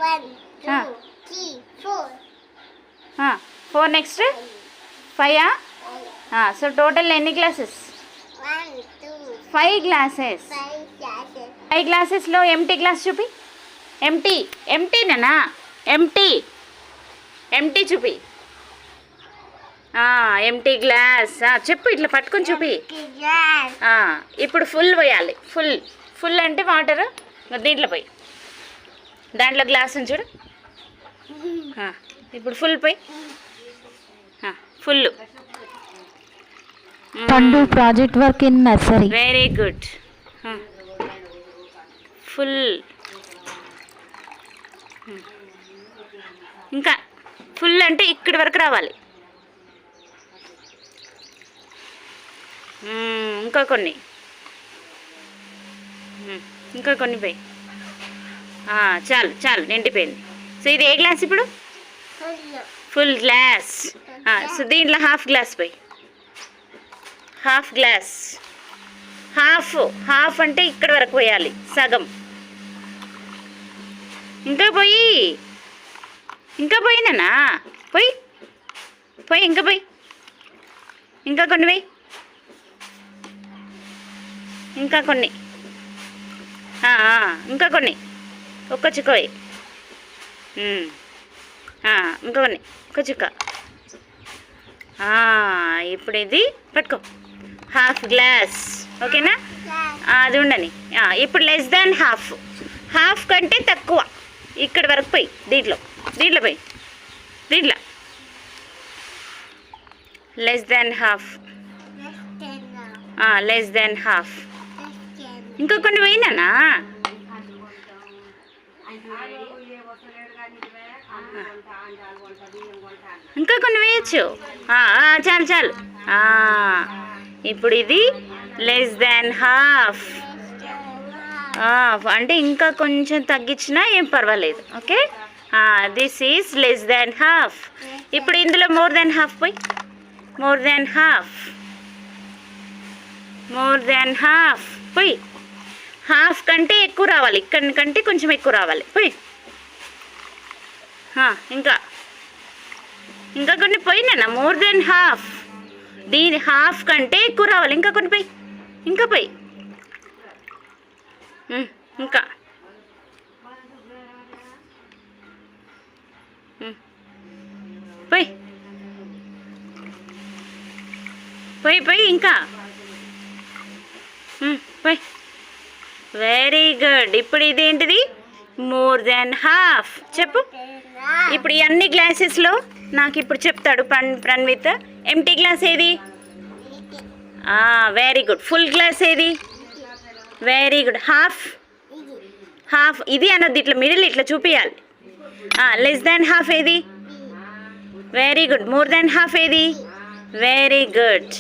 1 2 Ah. 3 4 4 next 5. So total ఎన్ని glasses? 1 2 5 glasses. 5 glasses 5 గ్లాసెస్లో empty glass చూపి. ఎంటీనా? ఎంటీ చూపి. ఎంటీ గ్లాస్ చెప్పు, ఇట్లా పట్టుకొని చూపి. glass ఇప్పుడు ఫుల్ పోయాలి. ఫుల్ అంటే వాటర్ దీంట్లో పోయి, దాంట్లో గ్లాస్ ఉంది చూడు. ఇప్పుడు ఫుల్ పోయి, full. Pandu project work in nursery. Very good. Full. ఇంకా ఫుల్ అంటే ఇక్కడి వరకు రావాలి. ఇంకా కొన్ని పోయి. చాలు నిండిపోయింది. సో ఇది ఏ గ్లాస్ ఇప్పుడు? Full glass. సో దీంట్లో హాఫ్ గ్లాస్ పోయి. Half glass. హాఫ్ అంటే ఇక్కడ వరకు పోయాలి, సగం. ఇంకా పోయినా పోయి ఇంకా కొన్ని పోయి. ఇంకా కొన్ని ఒక్క చుక్క పోయి. ఇంకా కొన్ని ఒక్క చుక్క. ఇప్పుడు ఇది పట్టుకో, హాఫ్ గ్లాస్. ఓకేనా? అది ఉండని. ఇప్పుడు లెస్ దాన్ హాఫ్ కంటే తక్కువ ఇక్కడ వరకు పోయి. దీంట్లో పోయి. దీంట్లో లెస్ దాన్ హాఫ్. ఇంకా కొన్ని పోయినానా? ఇంకా కొన్ని వేయచ్చు. చాలు. ఇప్పుడు ఇది లెస్ దాన్ హాఫ్. అంటే ఇంకా కొంచెం తగ్గించినా ఏం పర్వాలేదు. Okay, this is less than half. ఇప్పుడు ఇందులో మోర్ దాన్ హాఫ్ పోయి. మోర్ దాన్ హాఫ్ పోయి. హాఫ్ కంటే ఎక్కువ రావాలి, ఇక్కడి కంటే కొంచెం ఎక్కువ రావాలి. పోయి. ఇంకా కొన్ని పోయినా. More than half. దీని హాఫ్ కంటే ఎక్కువ రావాలి. ఇంకా కొన్ని పోయి. ఇంకా పోయి. పోయి ఇంకా పోయి. Very good. ఇప్పుడు ఇదేంటిది? More than half. చెప్పు. ఇప్పుడు ఈ అన్ని గ్లాసెస్లో నాకు ఇప్పుడు చెప్తాడు ప్రణ్విత్. ఎంటీ గ్లాస్ ఏది? Very good. ఫుల్ గ్లాస్ ఏది? Very good. హాఫ్ ఇది అనొద్దు, ఇట్లా మిడిల్ ఇట్లా చూపించాలి. లెస్ దాన్ హాఫ్ ఏది? Very good. More than half ఏది? Very good.